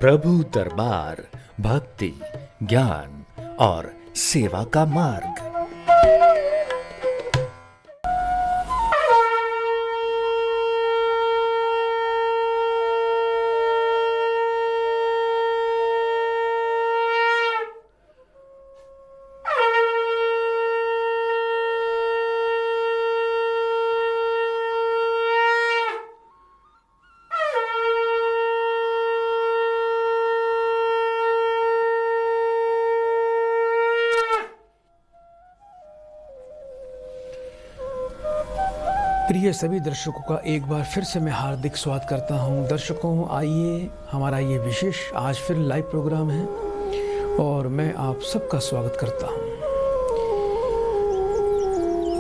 प्रभु दरबार भक्ति, ज्ञान और सेवा का मार्ग। प्रिय सभी दर्शकों का एक बार फिर से मैं हार्दिक स्वागत करता हूं। दर्शकों, आइए, हमारा ये विशेष आज फिर लाइव प्रोग्राम है और मैं आप सबका स्वागत करता हूं।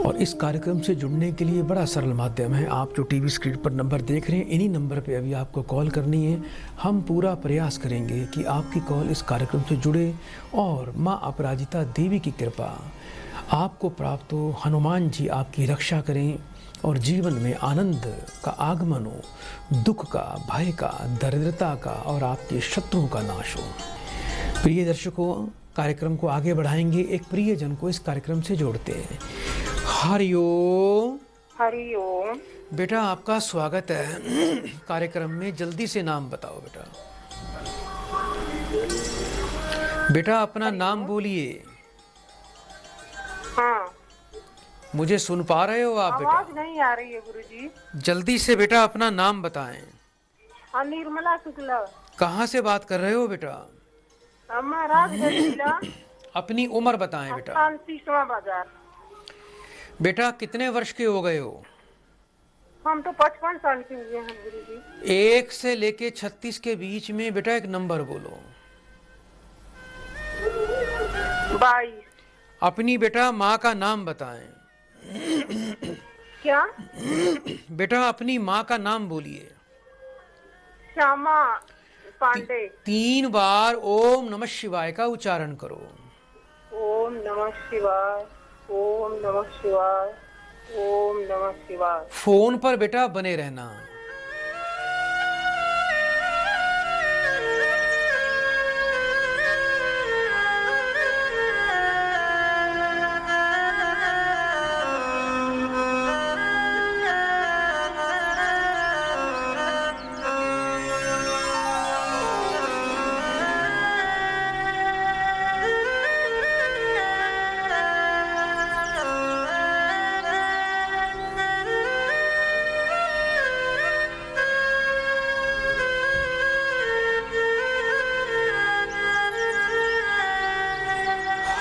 और इस कार्यक्रम से जुड़ने के लिए बड़ा सरल माध्यम है। आप जो टीवी स्क्रीन पर नंबर देख रहे हैं, इन्हीं नंबर पे अभी आपको कॉल करनी है। हम पूरा प्रयास करेंगे कि आपकी कॉल इस कार्यक्रम से जुड़े और माँ अपराजिता देवी की कृपा आपको प्राप्त हो। हनुमान जी आपकी रक्षा करें और जीवन में आनंद का आगमन हो, दुख का, भय का, दरिद्रता का और आपके शत्रुओं का नाश हो। प्रिय दर्शकों, कार्यक्रम को आगे बढ़ाएंगे। एक प्रिय जन को इस कार्यक्रम से जोड़ते हैं। हरिओम। हरिओम। बेटा, आपका स्वागत है कार्यक्रम में। जल्दी से नाम बताओ बेटा। बेटा, अपना नाम बोलिए। हाँ, मुझे सुन पा रहे हो आप बेटा? आवाज नहीं आ रही है गुरुजी। जल्दी से बेटा अपना नाम बताएं। हाँ, निर्मला शुक्ला। कहाँ से बात कर रहे हो बेटा? मैं राजगढ़ जिला। अपनी उम्र बताएं बेटा। स्थान शीशवा बाजार। बेटा, कितने वर्ष के हो गए हो? हम तो 55 साल के हुए हैं गुरुजी। 1 से लेके 36 के बीच में बेटा एक नंबर बोलो। 22। अपनी बेटा माँ का नाम बताएं। क्या? बेटा, अपनी माँ का नाम बोलिए। श्यामा पांडे। 3 बार ओम नमः शिवाय का उच्चारण करो। ओम नमः शिवाय, ओम नमः शिवाय, ओम नमः शिवाय। फोन पर बेटा बने रहना।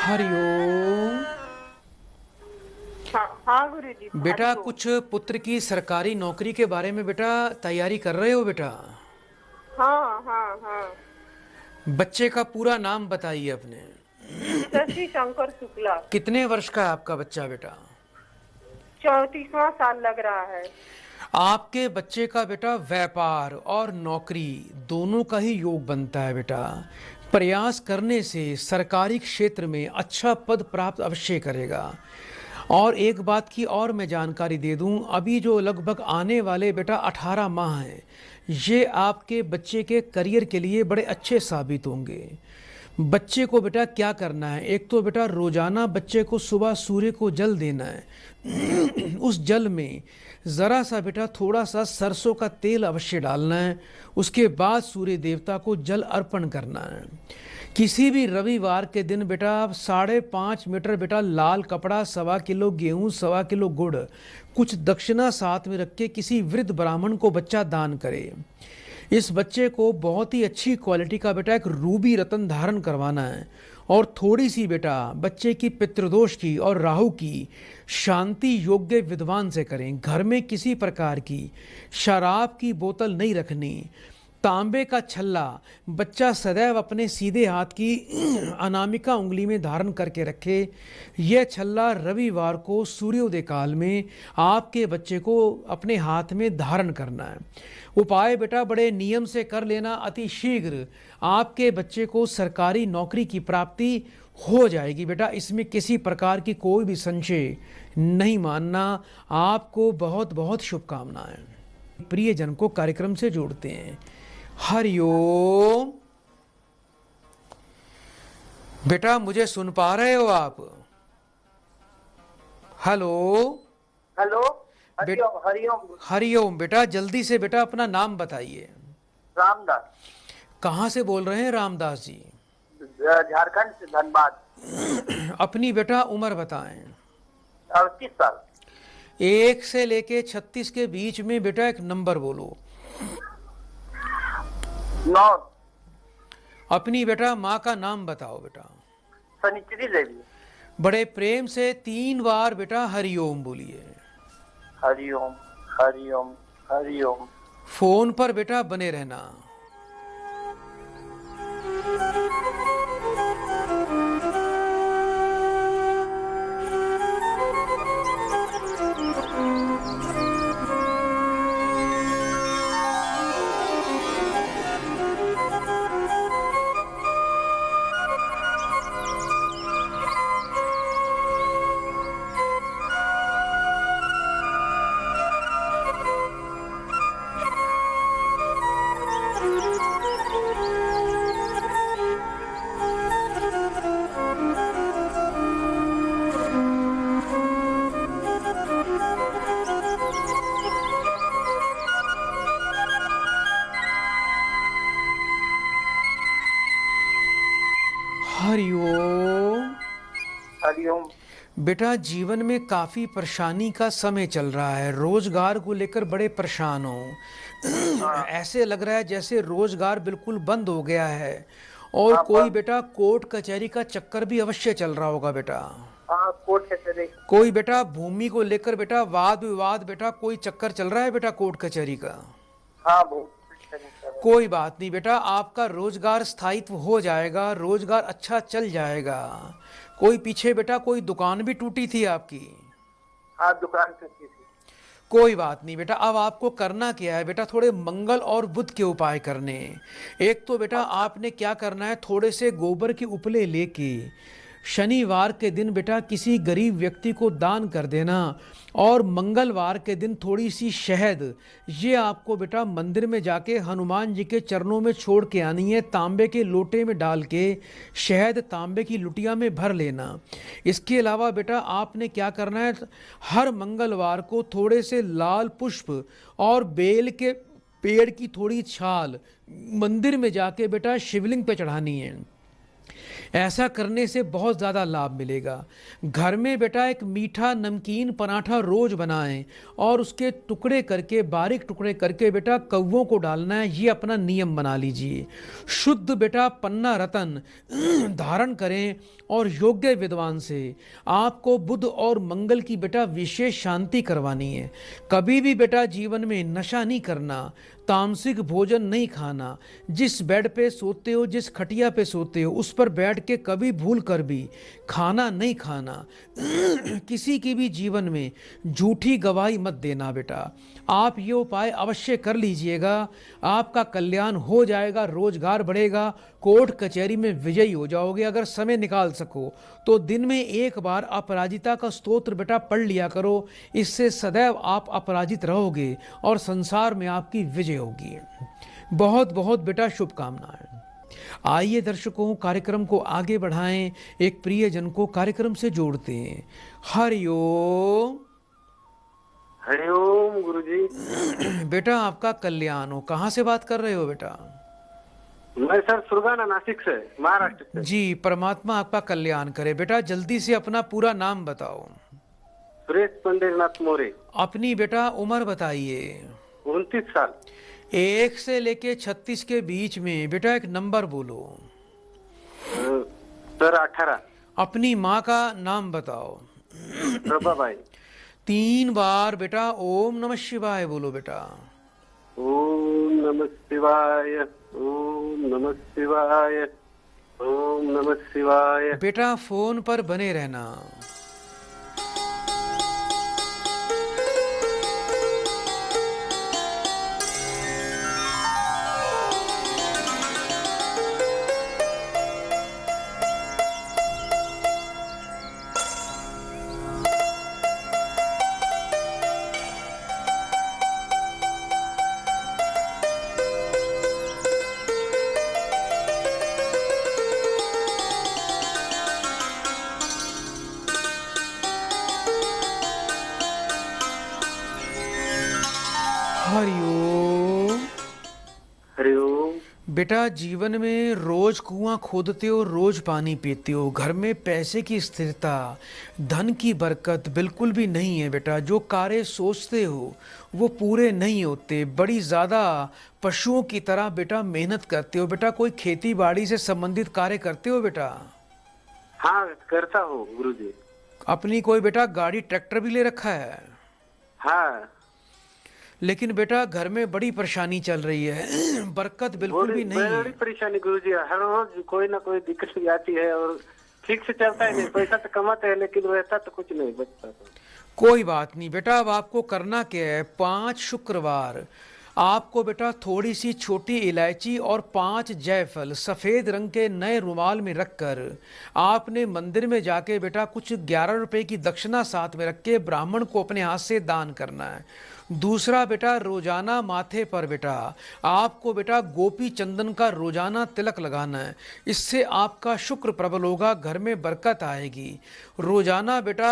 हरिओम। हाँ गुरुजी। बेटा, कुछ पुत्र की सरकारी नौकरी के बारे में बेटा तैयारी कर रहे हो बेटा? हाँ हाँ हाँ। बच्चे का पूरा नाम बताइए अपने। शशि शंकर शुक्ला। कितने वर्ष का है आपका बच्चा बेटा? 34वां साल लग रहा है। आपके बच्चे का बेटा व्यापार और नौकरी दोनों का ही योग बनता है बेटा। प्रयास करने से सरकारी क्षेत्र में अच्छा पद प्राप्त अवश्य करेगा। और एक बात की और मैं जानकारी दे दूं, अभी जो लगभग आने वाले बेटा 18 माह हैं, ये आपके बच्चे के करियर के लिए बड़े अच्छे साबित होंगे। बच्चे को बेटा क्या करना है, एक तो बेटा रोजाना बच्चे को सुबह सूर्य को जल देना है। उस जल में ज़रा सा बेटा थोड़ा सा सरसों का तेल अवश्य डालना है। उसके बाद सूर्य देवता को जल अर्पण करना है। किसी भी रविवार के दिन बेटा आप 5.5 मीटर बेटा लाल कपड़ा, 1.25 किलो गेहूँ, 1.25 किलो गुड़, कुछ दक्षिणा साथ में रख के किसी वृद्ध ब्राह्मण को बच्चा दान करे। इस बच्चे को बहुत ही अच्छी क्वालिटी का बेटा एक रूबी रत्न धारण करवाना है। और थोड़ी सी बेटा बच्चे की पितृदोष की और राहु की शांति योग्य विद्वान से करें। घर में किसी प्रकार की शराब की बोतल नहीं रखनी। तांबे का छल्ला बच्चा सदैव अपने सीधे हाथ की अनामिका उंगली में धारण करके रखे। यह छल्ला रविवार को सूर्योदय काल में आपके बच्चे को अपने हाथ में धारण करना है। उपाय बेटा बड़े नियम से कर लेना। अति शीघ्र आपके बच्चे को सरकारी नौकरी की प्राप्ति हो जाएगी बेटा। इसमें किसी प्रकार की कोई भी संशय नहीं मानना। आपको बहुत बहुत शुभकामनाएं। प्रियजन को कार्यक्रम से जोड़ते हैं। हरिओम। बेटा मुझे सुन पा रहे हो आप? हेलो। हेलो। हरिओम हरिओम। हरिओम। बेटा जल्दी से बेटा अपना नाम बताइए। रामदास। कहाँ से बोल रहे हैं रामदास जी? झारखंड से, धनबाद। अपनी बेटा उम्र बताएं। 38 साल। 1 से लेके 36 के बीच में बेटा एक नंबर बोलो। 9। अपनी बेटा माँ का नाम बताओ बेटा। सनिचरी देवी। बड़े प्रेम से 3 बार बेटा हरिओम बोलिए। हरिओम हरिओम हरिओम। फोन पर बेटा बने रहना। हरिओम। हरिओम। बेटा जीवन में काफी परेशानी का समय चल रहा है, रोजगार को लेकर बड़े परेशान हो। ऐसे लग रहा है जैसे रोजगार बिल्कुल बंद हो गया है। और कोई बेटा कोर्ट कचहरी का चक्कर भी अवश्य चल रहा होगा बेटा। हाँ, कोर्ट कचहरी। कोई बेटा भूमि को लेकर बेटा वाद विवाद बेटा कोई चक्कर चल रहा है बेटा कोर्ट कचहरी का। हाँ, बहुत। कोई बात नहीं बेटा, आपका रोजगार स्थायित्व हो जाएगा, रोजगार अच्छा चल जाएगा। कोई पीछे बेटा कोई दुकान भी टूटी थी आपकी? हाँ, दुकान टूटी थी। कोई बात नहीं बेटा, अब आपको करना क्या है बेटा, थोड़े मंगल और बुध के उपाय करने। एक तो बेटा आपने क्या करना है, थोड़े से गोबर के उपले लेके शनिवार के दिन बेटा किसी गरीब व्यक्ति को दान कर देना। और मंगलवार के दिन थोड़ी सी शहद ये आपको बेटा मंदिर में जाके हनुमान जी के चरणों में छोड़ के आनी है। तांबे के लोटे में डाल के शहद तांबे की लुटिया में भर लेना। इसके अलावा बेटा आपने क्या करना है, हर मंगलवार को थोड़े से लाल पुष्प और बेल के पेड़ की थोड़ी छाल मंदिर में जाके बेटा शिवलिंग पे चढ़ानी है। ऐसा करने से बहुत ज़्यादा लाभ मिलेगा। घर में बेटा एक मीठा नमकीन पराठा रोज बनाएं और उसके टुकड़े करके बारीक टुकड़े करके बेटा कौवों को डालना है, ये अपना नियम बना लीजिए। शुद्ध बेटा पन्ना रतन धारण करें और योग्य विद्वान से आपको बुध और मंगल की बेटा विशेष शांति करवानी है। कभी भी बेटा जीवन में नशा नहीं करना, तामसिक भोजन नहीं खाना। जिस बेड पे सोते हो, जिस खटिया पे सोते हो, उस पर बैठ के कभी भूल कर भी खाना नहीं खाना। किसी की भी जीवन में झूठी गवाही मत देना बेटा। आप ये उपाय अवश्य कर लीजिएगा, आपका कल्याण हो जाएगा, रोजगार बढ़ेगा, कोर्ट कचहरी में विजयी हो जाओगे। अगर समय निकाल सको तो दिन में एक बार अपराजिता का स्तोत्र बेटा पढ़ लिया करो, इससे सदैव आप अपराजित रहोगे और संसार में आपकी विजय होगी। बहुत बहुत बेटा शुभकामनाएं। आइए दर्शकों, कार्यक्रम को आगे बढ़ाएं, एक प्रियजन को कार्यक्रम से जोड़ते हैं। हरिओम। हरिओम गुरुजी। बेटा आपका कल्याण हो। कहाँ से बात कर रहे हो बेटा? मैं सर सुरगाना, नासिक से, महाराष्ट्र से। जी, परमात्मा आपका कल्याण करे। बेटा जल्दी से अपना पूरा नाम बताओ। सुरेश पंडेरनाथ मोरे। अपनी बेटा उम्र बताइए। 29 साल। 1 से लेके 36 के बीच में बेटा एक नंबर बोलो। सर 18। अपनी माँ का नाम बताओ। प्रभाबाई। 3 बार बेटा ओम नमः शिवाय बोलो बेटा। ओम नमः शिवाय, ओम नमः शिवाय, ओम नमः शिवाय। बेटा फोन पर बने रहना। बेटा जीवन में रोज कुआं खोदते हो, रोज पानी पीते हो, घर में पैसे की स्थिरता, धन की बरकत बिल्कुल भी नहीं है बेटा। जो कार्य सोचते हो वो पूरे नहीं होते। बड़ी ज़्यादा पशुओं की तरह बेटा मेहनत करते हो बेटा। कोई खेती बाड़ी से संबंधित कार्य करते हो बेटा? हाँ करता हूँ गुरुजी। अपनी कोई बेटा गाड़ी ट्रैक्टर भी ले रखा है? हाँ लेकिन बेटा घर में बड़ी परेशानी चल रही है बरकत बिल्कुल भी नहीं बड़ी है। परेशानी गुरुजी, हर रोज कोई ना कोई दिक्कत भी आती है और ठीक से चलता है नहीं। पैसा तो कमाते हैं लेकिन वैसा तो कुछ नहीं बचता। कोई बात नहीं बेटा, अब आपको करना क्या है, 5 शुक्रवार आपको बेटा थोड़ी सी छोटी इलायची और 5 जायफल सफ़ेद रंग के नए रुमाल में रखकर आपने मंदिर में जाके बेटा कुछ 11 रुपए की दक्षिणा साथ में रख के ब्राह्मण को अपने हाथ से दान करना है। दूसरा बेटा, रोजाना माथे पर बेटा आपको बेटा गोपी चंदन का रोजाना तिलक लगाना है। इससे आपका शुक्र प्रबल होगा, घर में बरकत आएगी। रोजाना बेटा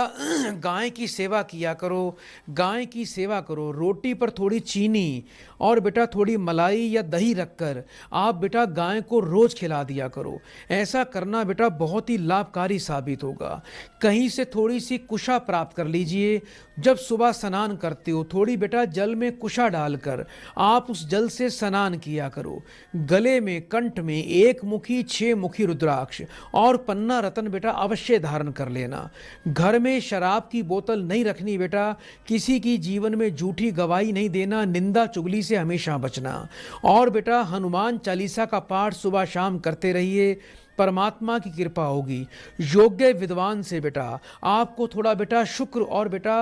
गाय की सेवा किया करो, गाय की सेवा करो। रोटी पर थोड़ी चीनी और बेटा थोड़ी मलाई या दही रखकर आप बेटा गाय को रोज खिला दिया करो। ऐसा करना बेटा बहुत ही लाभकारी साबित होगा। कहीं से थोड़ी सी कुशा प्राप्त कर लीजिए। जब सुबह स्नान करते हो थोड़ी बेटा जल में कुशा डालकर आप उस जल से स्नान किया करो। गले में कंठ में 1 मुखी 6 मुखी रुद्राक्ष और पन्ना रतन बेटा अवश्य धारण कर लेना। घर में शराब की बोतल नहीं रखनी बेटा। किसी की जीवन में झूठी गवाही नहीं देना। निंदा चुगली से हमेशा बचना। और बेटा हनुमान चालीसा का पाठ सुबह शाम करते रहिए, परमात्मा की कृपा होगी। योग्य विद्वान से बेटा आपको थोड़ा बेटा शुक्र और बेटा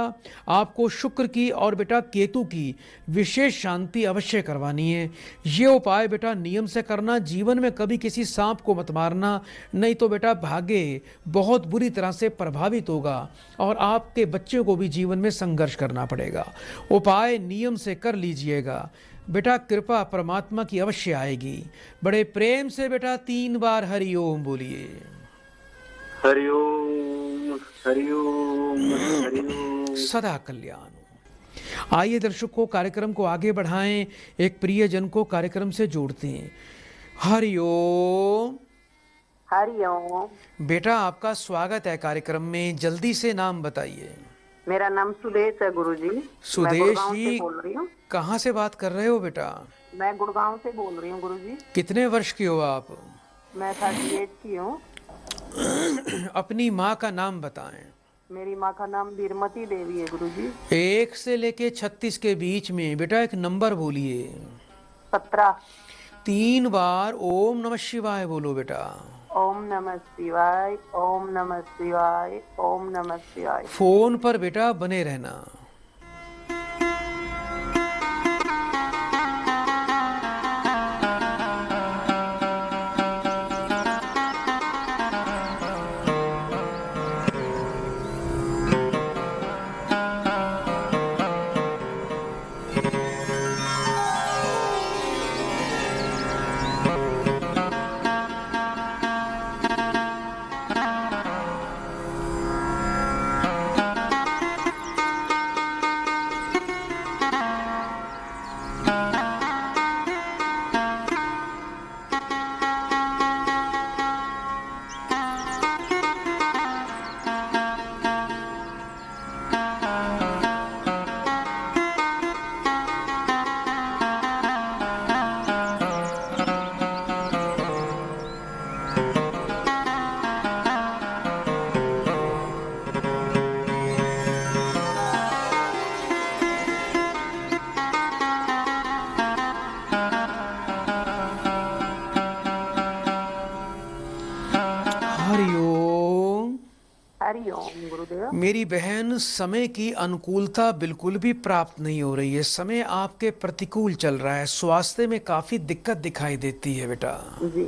आपको शुक्र की और बेटा केतु की विशेष शांति अवश्य करवानी है। ये उपाय बेटा नियम से करना। जीवन में कभी किसी सांप को मत मारना, नहीं तो बेटा भाग्य बहुत बुरी तरह से प्रभावित होगा और आपके बच्चों को भी जीवन में संघर्ष करना पड़ेगा। उपाय नियम से कर लीजिएगा बेटा, कृपा परमात्मा की अवश्य आएगी। बड़े प्रेम से बेटा 3 बार हरिओम बोलिए। हरिओम हरिओम हरिओम। सदा कल्याण। आइए दर्शकों, कार्यक्रम को आगे बढ़ाएं, एक प्रियजन को कार्यक्रम से जोड़ते हैं। हरिओम। हरिओम। बेटा आपका स्वागत है कार्यक्रम में। जल्दी से नाम बताइए। मेरा नाम सुदेश है गुरुजी। सुदेश मैं गुड़गांव जी, से बोल रही हूँ। कहाँ से बात कर रहे हो बेटा? मैं गुड़गांव से बोल रही हूँ गुरुजी। कितने वर्ष की हो आप? मैं 38 की हूँ। अपनी माँ का नाम बताएं। मेरी माँ का नाम बीरमती देवी है गुरुजी। 1 से लेके 36 के बीच में बेटा एक नंबर बोलिए। 17। 3 बार ओम नमः शिवाय बोलो बेटा। ओम नमः शिवाय, ओम नमः शिवाय, ओम नमः शिवाय। फोन पर बेटा बने रहना। हरिओम। हरिओम गुरुदेव। मेरी बहन, समय की अनुकूलता बिल्कुल भी प्राप्त नहीं हो रही है। समय आपके प्रतिकूल चल रहा है। स्वास्थ्य में काफी दिक्कत दिखाई देती है बेटा। जी।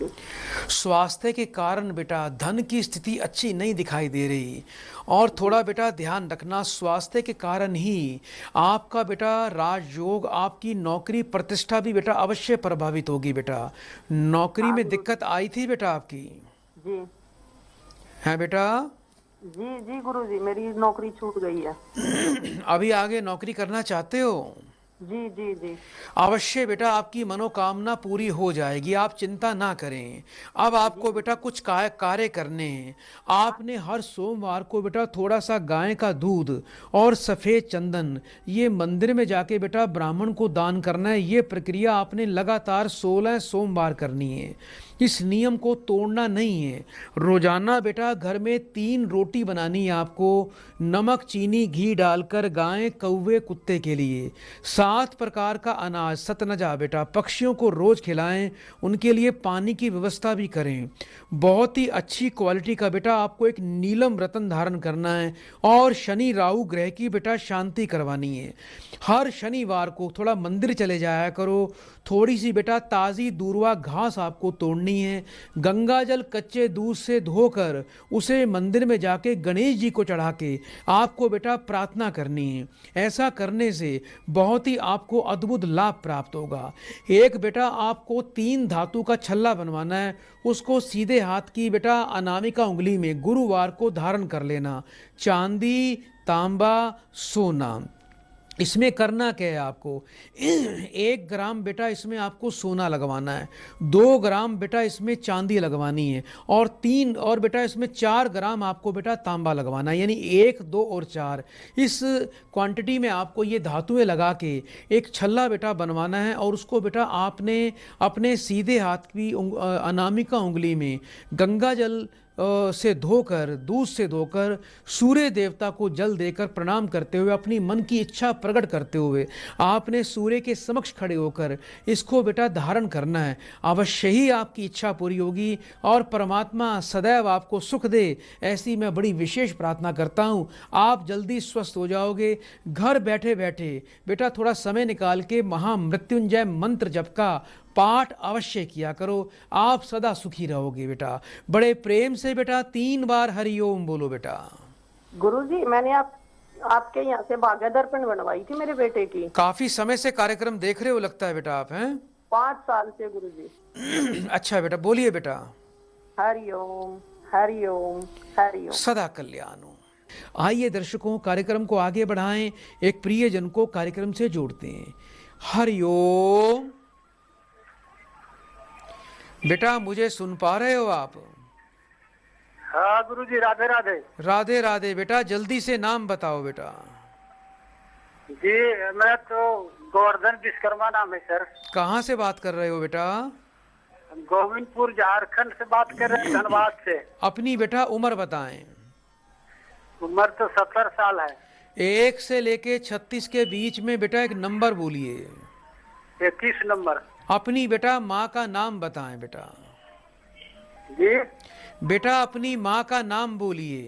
स्वास्थ्य के कारण बेटा धन की स्थिति अच्छी नहीं दिखाई दे रही। और थोड़ा बेटा ध्यान रखना, स्वास्थ्य के कारण ही आपका बेटा राजयोग, आपकी नौकरी प्रतिष्ठा भी बेटा अवश्य प्रभावित होगी बेटा। नौकरी में दिक्कत आई थी बेटा आपकी? जी। है बेटा? जी जी गुरुजी, मेरी नौकरी छूट गई है। अभी आगे नौकरी करना चाहते हो? जी जी जी। अवश्य बेटा आपकी मनोकामना पूरी हो जाएगी, आप चिंता ना करें। अब आपको बेटा कुछ कार्य करने हैं। आपने हर सोमवार को बेटा थोड़ा सा गाय का दूध और सफ़ेद चंदन ये मंदिर में जाके बेटा ब्राह्मण को दान करना है। ये प्रक्रिया आपने लगातार 16 सोमवार करनी है। इस नियम को तोड़ना नहीं है। रोजाना बेटा घर में 3 रोटी बनानी है आपको, नमक चीनी घी डालकर, गाय कौवे कुत्ते के लिए। 7 प्रकार का अनाज सतनजा बेटा पक्षियों को रोज खिलाएं, उनके लिए पानी की व्यवस्था भी करें। बहुत ही अच्छी क्वालिटी का बेटा आपको एक नीलम रतन धारण करना है और शनि राहु ग्रह की बेटा शांति करवानी है। हर शनिवार को थोड़ा मंदिर चले जाया करो। थोड़ी सी बेटा ताज़ी दूर्वा घास आपको तोड़नी है। गंगा जल कच्चे दूध से धोकर उसे मंदिर में जाके गणेश जी को चढ़ा के आपको बेटा प्रार्थना करनी है। ऐसा करने से बहुत ही आपको अद्भुत लाभ प्राप्त होगा। एक बेटा आपको 3 धातु का छल्ला बनवाना है, उसको सीधे हाथ की बेटा अनामिका उंगली में गुरुवार को धारण कर लेना। चांदी, तांबा, सोना, इसमें करना क्या है आपको, 1 ग्राम बेटा इसमें आपको सोना लगवाना है, 2 ग्राम बेटा इसमें चांदी लगवानी है और 3 और बेटा इसमें 4 ग्राम आपको बेटा तांबा लगवाना है। यानी 1, 2 और 4 इस क्वांटिटी में आपको ये धातुएं लगा के एक छल्ला बेटा बनवाना है और उसको बेटा आपने अपने सीधे हाथ की अनामिका उंगली में गंगा जल से धोकर, दूध से धोकर, सूर्य देवता को जल देकर प्रणाम करते हुए, अपनी मन की इच्छा प्रकट करते हुए आपने सूर्य के समक्ष खड़े होकर इसको बेटा धारण करना है। अवश्य ही आपकी इच्छा पूरी होगी और परमात्मा सदैव आपको सुख दे, ऐसी मैं बड़ी विशेष प्रार्थना करता हूँ। आप जल्दी स्वस्थ हो जाओगे। घर बैठे बैठे बेटा थोड़ा समय निकाल के महामृत्युंजय मंत्र जप का पाठ अवश्य किया करो, आप सदा सुखी रहोगे बेटा। बड़े प्रेम से बेटा 3 बार हरिओम बोलो बेटा। गुरुजी, मैंने आपके यहाँ से भाग्य दर्पण बनवाई थी मेरे बेटे की। काफी समय से कार्यक्रम देख रहे हो लगता है बेटा आप, हैं? 5 साल से गुरुजी। अच्छा बेटा, बोलिए बेटा। हरिओम हरिओम हरिओम। सदा कल्याण हो। आइए दर्शकों, कार्यक्रम को आगे बढ़ाएं, एक प्रियजन को कार्यक्रम से जोड़ते हैं। हरिओम। बेटा मुझे सुन पा रहे हो आप? हाँ गुरुजी, राधे राधे। राधे राधे। बेटा जल्दी से नाम बताओ बेटा। जी मेरा तो गोवर्धन विश्वकर्मा नाम है सर। कहाँ से बात कर रहे हो बेटा? गोविंदपुर झारखंड से बात कर रहे हैं, धनबाद से। अपनी बेटा उम्र बताएं। उम्र तो 70 साल है। 1 से लेके 36 के बीच में बेटा एक नंबर बोलिए। 21 नंबर। अपनी बेटा माँ का नाम बताएं बेटा। जी बेटा अपनी माँ का नाम बोलिए।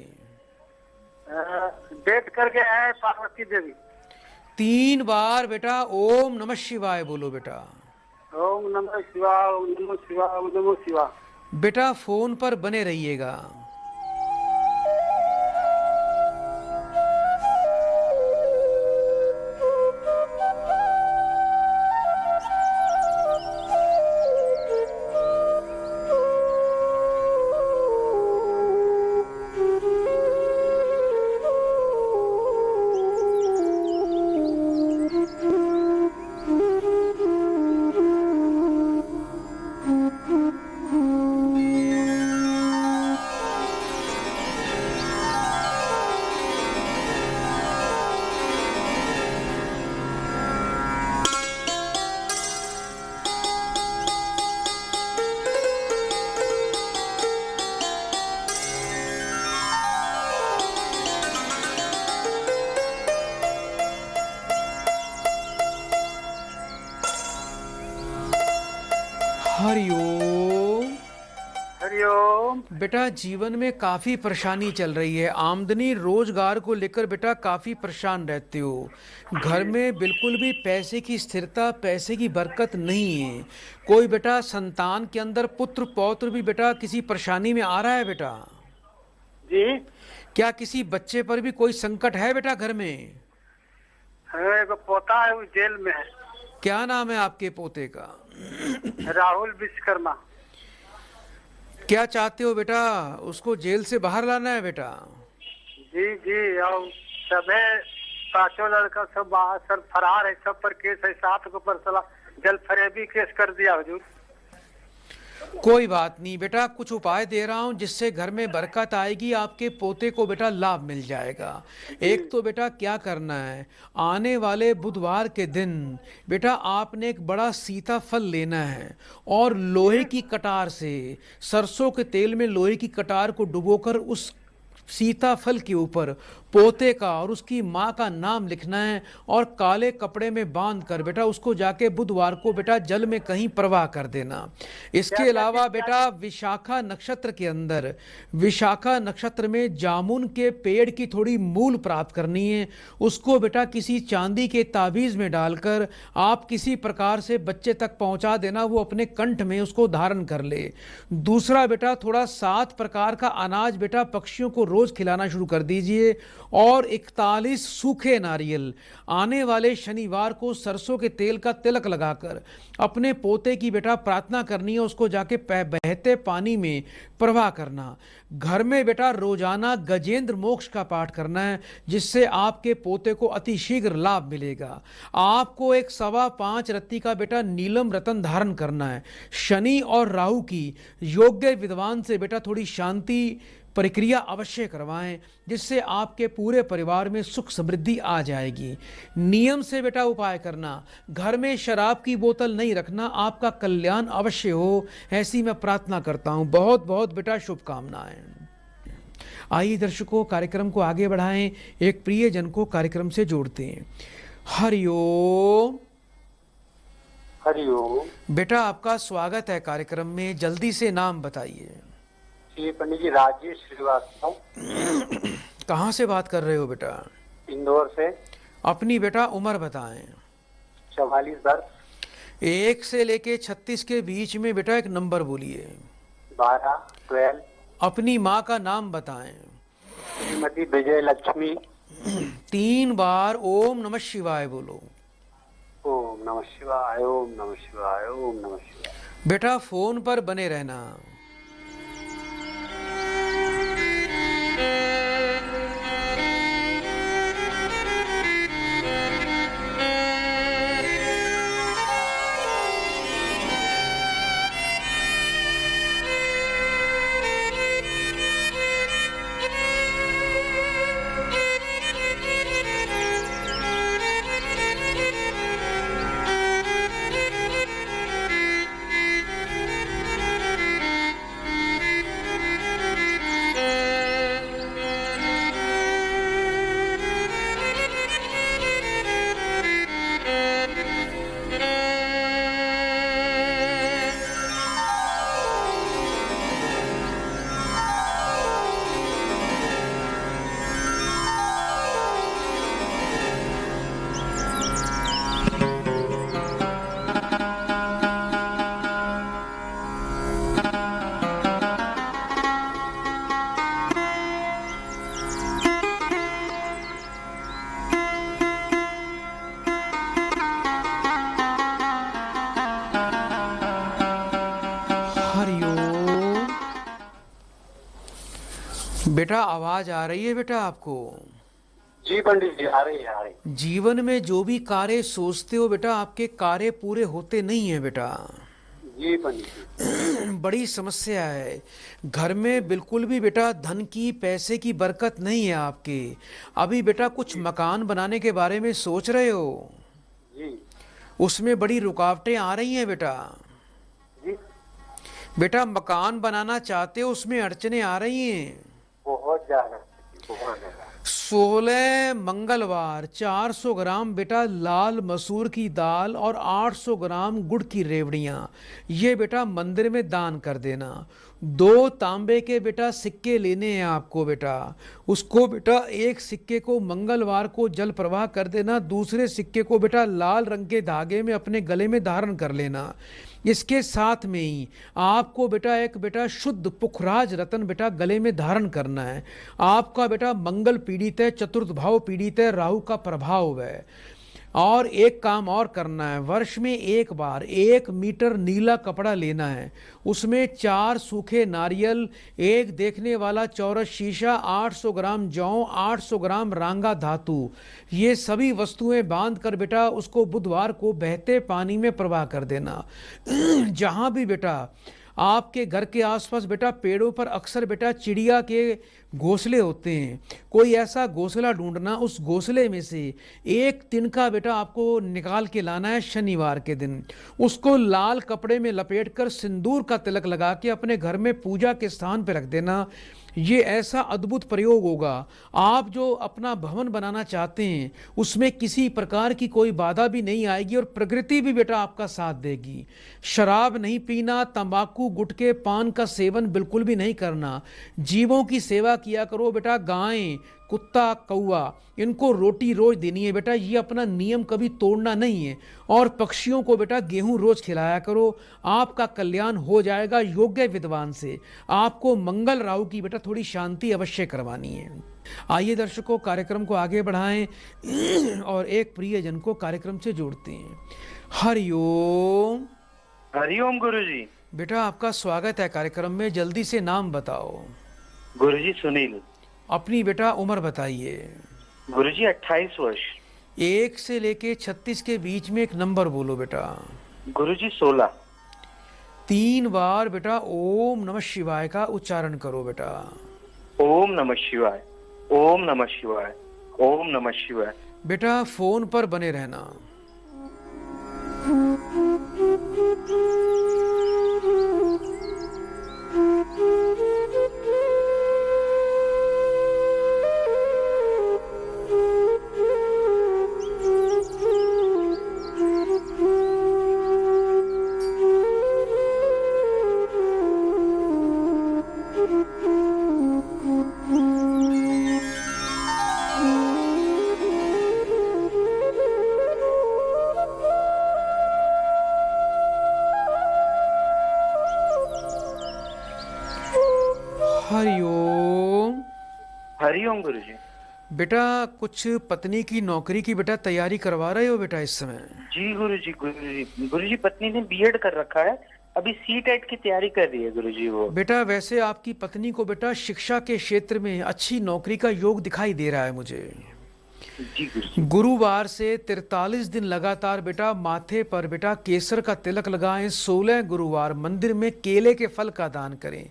डेट करके है पार्वती देवी। 3 बार बेटा ओम नमः शिवाय बोलो बेटा। ओम नमः शिवाय, ओम नमः शिवाय, ओम नमः शिवाय। बेटा फोन पर बने रहिएगा। हरिओम। हरिओम। बेटा जीवन में काफी परेशानी चल रही है, आमदनी रोजगार को लेकर बेटा काफी परेशान रहते हो। घर में बिल्कुल भी पैसे की स्थिरता, पैसे की बरकत नहीं है। कोई बेटा संतान के अंदर पुत्र पौत्र भी बेटा किसी परेशानी में आ रहा है बेटा? जी क्या किसी बच्चे पर भी कोई संकट है बेटा घर में? एक पोता है, वो जेल में है। क्या नाम है आपके पोते का? राहुल विश्वकर्मा। क्या चाहते हो बेटा, उसको जेल से बाहर लाना है बेटा? जी जी, और सभी सासो लड़का सब बाहर सर फरार है, सब पर केस है, 7 के ऊपर सला जल फरेबी केस कर दिया हुजूर। कोई बात नहीं बेटा, कुछ उपाय दे रहा हूं जिससे घर में बरकत आएगी, आपके पोते को बेटा लाभ मिल जाएगा। एक तो बेटा क्या करना है, आने वाले बुधवार के दिन बेटा आपने एक बड़ा सीताफल लेना है और लोहे की कटार से, सरसों के तेल में लोहे की कटार को डुबोकर उस सीताफल के ऊपर पोते का और उसकी माँ का नाम लिखना है और काले कपड़े में बांध कर बेटा उसको जाके बुधवार को बेटा जल में कहीं प्रवाह कर देना। इसके अलावा बेटा विशाखा नक्षत्र के अंदर, विशाखा नक्षत्र में जामुन के पेड़ की थोड़ी मूल प्राप्त करनी है, उसको बेटा किसी चांदी के ताबीज में डालकर आप किसी प्रकार से बच्चे तक पहुंचा देना, वो अपने कंठ में उसको धारण कर ले। दूसरा बेटा थोड़ा 7 प्रकार का अनाज बेटा पक्षियों को रोज खिलाना शुरू कर दीजिए और 41 सूखे नारियल आने वाले शनिवार को सरसों के तेल का तिलक लगाकर अपने पोते की बेटा प्रार्थना करनी है, उसको जाके बहते पानी में प्रवाह करना। घर में बेटा रोजाना गजेंद्र मोक्ष का पाठ करना है जिससे आपके पोते को अतिशीघ्र लाभ मिलेगा। आपको एक 5.25 रत्ती का बेटा नीलम रतन धारण करना है। शनि और राहु की योग्य विद्वान से बेटा थोड़ी शांति प्रक्रिया अवश्य करवाएं जिससे आपके पूरे परिवार में सुख समृद्धि आ जाएगी। नियम से बेटा उपाय करना, घर में शराब की बोतल नहीं रखना, आपका कल्याण अवश्य हो, ऐसी मैं प्रार्थना करता हूं। बहुत बहुत बेटा शुभकामनाएं। आइए दर्शकों, कार्यक्रम को आगे बढ़ाएं, एक प्रिय जन को कार्यक्रम से जोड़ते हैं। हरिओम। हरिओम। बेटा आपका स्वागत है कार्यक्रम में, जल्दी से नाम बताइए। जी पंडित जी, राजेश श्रीवास्तव। कहाँ से बात कर रहे हो बेटा? इंदौर से। अपनी बेटा उम्र बताएं। 44 वर्ष। 1 से लेके 36 के बीच में बेटा एक नंबर बोलिए। 12। अपनी माँ का नाम बताएं। श्रीमती विजय लक्ष्मी। 3 बार ओम नमः शिवाय बोलो। ओम नमः शिवाय, ओम नमः शिवाय, ओम नमः शिवाय। बेटा फोन पर बने रहना। बेटा आवाज आ रही है बेटा आपको? जी पंडित जी, आ रही है, आ रही। जीवन में जो भी कार्य सोचते हो बेटा, आपके कार्य पूरे होते नहीं है बेटा। जी पंडित जी। बड़ी समस्या है घर में, बिल्कुल भी बेटा धन की, पैसे की बरकत नहीं है आपके। अभी बेटा कुछ मकान बनाने के बारे में सोच रहे हो? जी। उसमें बड़ी रुकावटें आ रही हैं बेटा। जी। बेटा मकान बनाना चाहते हो, उसमें अड़चने आ रही हैं। बहुत ज्यादा, बहुत ज्यादा। 16 मंगलवार 400 ग्राम बेटा लाल मसूर की दाल और 800 ग्राम गुड़ की रेवड़ियां, ये बेटा मंदिर में दान कर देना। 2 तांबे के बेटा सिक्के लेने हैं आपको बेटा, उसको बेटा एक सिक्के को मंगलवार को जल प्रवाह कर देना, दूसरे सिक्के को बेटा लाल रंग के धागे में अपने गले में धारण कर लेना। इसके साथ में ही आपको बेटा एक बेटा शुद्ध पुखराज रतन बेटा गले में धारण करना है। आपका बेटा मंगल पीड़ित है, चतुर्थ भाव पीड़ित है, राहु का प्रभाव है। और एक काम और करना है, वर्ष में एक बार 1 मीटर नीला कपड़ा लेना है, उसमें 4 सूखे नारियल, एक देखने वाला चौरस शीशा, 800 ग्राम जौ, 800 ग्राम रांगा धातु, ये सभी वस्तुएं बांध कर बेटा उसको बुधवार को बहते पानी में प्रवाह कर देना। जहां भी बेटा आपके घर के आसपास बेटा पेड़ों पर अक्सर बेटा चिड़िया के घोंसले होते हैं, कोई ऐसा घोंसला ढूंढना, उस घोंसले में से एक तिनका बेटा आपको निकाल के लाना है शनिवार के दिन, उसको लाल कपड़े में लपेटकर सिंदूर का तिलक लगा के अपने घर में पूजा के स्थान पर रख देना। ये ऐसा अद्भुत प्रयोग होगा, आप जो अपना भवन बनाना चाहते हैं उसमें किसी प्रकार की कोई बाधा भी नहीं आएगी और प्रकृति भी बेटा आपका साथ देगी। शराब नहीं पीना, तंबाकू गुटखे पान का सेवन बिल्कुल भी नहीं करना, जीवों की सेवा किया करो बेटा, गायें कुत्ता कौआ इनको रोटी रोज देनी है बेटा, ये अपना नियम कभी तोड़ना नहीं है, और पक्षियों को बेटा गेहूं रोज खिलाया करो, आपका कल्याण हो जाएगा योग्य विद्वान से। आपको मंगल राहु की बेटा थोड़ी शांति अवश्य करवानी है। आइए दर्शकों, कार्यक्रम को आगे बढ़ाएं और एक प्रियजन को कार्यक्रम से जोड़ते हैं। हरिओम। हरिओम गुरुजी। बेटा आपका स्वागत है कार्यक्रम में, जल्दी से नाम बताओ। गुरुजी सुनील। अपनी बेटा उम्र बताइए। गुरुजी 28 वर्ष। 1 से लेके 36 के बीच में एक नंबर बोलो बेटा। गुरुजी 16। 3 बार बेटा ओम नमः शिवाय का उच्चारण करो बेटा। ओम नमः शिवाय, ओम नमः शिवाय, ओम नमः शिवाय। बेटा फोन पर बने रहना। हरिओम। हरिओम गुरुजी। बेटा कुछ पत्नी की नौकरी की बेटा तैयारी करवा रहे हो बेटा इस समय? जी गुरुजी। गुरुजी पत्नी ने बीएड कर रखा है, अभी सीटेट की तैयारी कर रही है गुरुजी वो। बेटा वैसे आपकी पत्नी को बेटा शिक्षा के क्षेत्र में अच्छी नौकरी का योग दिखाई दे रहा है मुझे। जी गुरुजी। गुरुवार से 43 दिन लगातार बेटा माथे पर बेटा केसर का तिलक लगाएं, 16 गुरुवार मंदिर में केले के फल का दान करें,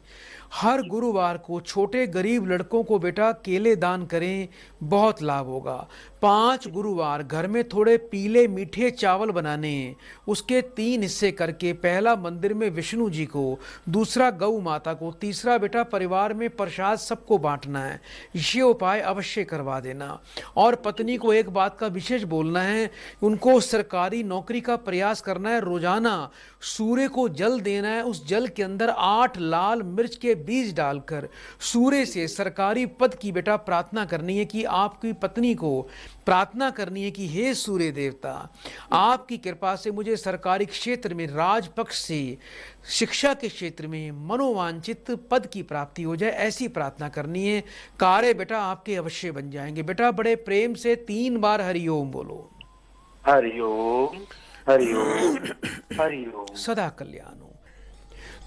हर गुरुवार को छोटे गरीब लड़कों को बेटा केले दान करें, बहुत लाभ होगा। 5 गुरुवार घर में थोड़े पीले मीठे चावल बनाने, उसके 3 हिस्से करके पहला मंदिर में विष्णु जी को, दूसरा गौ माता को, तीसरा बेटा परिवार में प्रसाद सबको बांटना है। ये उपाय अवश्य करवा देना। और पत्नी को एक बात का विशेष बोलना है, उनको सरकारी नौकरी का प्रयास करना है, रोजाना सूर्य को जल देना है, उस जल के अंदर 8 लाल मिर्च के बीज डालकर सूर्य से सरकारी पद की बेटा प्रार्थना करनी है कि आपकी पत्नी को प्रार्थना करनी है कि हे सूर्य देवता, आपकी कृपा से मुझे सरकारी क्षेत्र में राजपक्ष से शिक्षा के क्षेत्र में मनोवांछित पद की प्राप्ति हो जाए, ऐसी प्रार्थना करनी है। कार्य बेटा आपके अवश्य बन जाएंगे। बेटा बड़े प्रेम से 3 बार हरिओम बोलो। हरिओम हरिओम हरिओम। सदा कल्याण हो।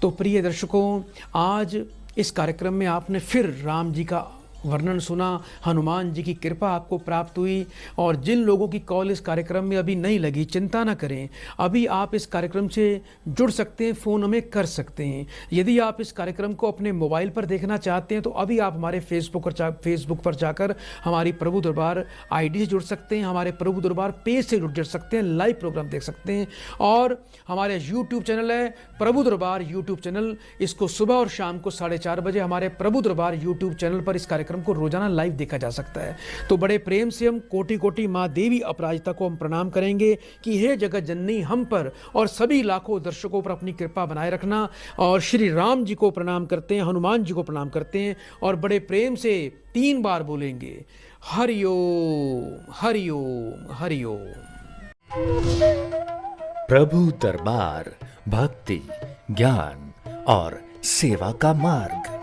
तो प्रिय दर्शकों, आज इस कार्यक्रम में आपने फिर राम जी का वर्णन सुना, हनुमान जी की कृपा आपको प्राप्त हुई। और जिन लोगों की कॉल इस कार्यक्रम में अभी नहीं लगी, चिंता ना करें, अभी आप इस कार्यक्रम से जुड़ सकते हैं, फ़ोन हमें कर सकते हैं। यदि आप इस कार्यक्रम को अपने मोबाइल पर देखना चाहते हैं तो अभी आप हमारे फेसबुक पर जाकर हमारी प्रभु दरबार आईडी से जुड़ सकते हैं, हमारे प्रभु दरबार पेज से जुड़ सकते हैं, लाइव प्रोग्राम देख सकते हैं। और हमारे यूट्यूब चैनल है प्रभु दरबार यूट्यूब चैनल, इसको सुबह और शाम को 4:30 बजे हमारे प्रभु दरबार यूट्यूब चैनल पर इस कार्यक्रम को रोजाना लाइव देखा जा सकता है। तो बड़े प्रेम से हम कोटि कोटि माँ देवी अपराजिता को हम प्रणाम करेंगे कि हे जगत जननी, हम पर और सभी लाखों दर्शकों पर अपनी कृपा बनाए रखना। और श्री राम जी को प्रणाम करते हैं, हनुमान जी को प्रणाम करते हैं और बड़े प्रेम से 3 बार बोलेंगे हरिओम हरिओम हरिओम। प्रभु दरबार भक्ति, ज्ञान और सेवा का मार्ग।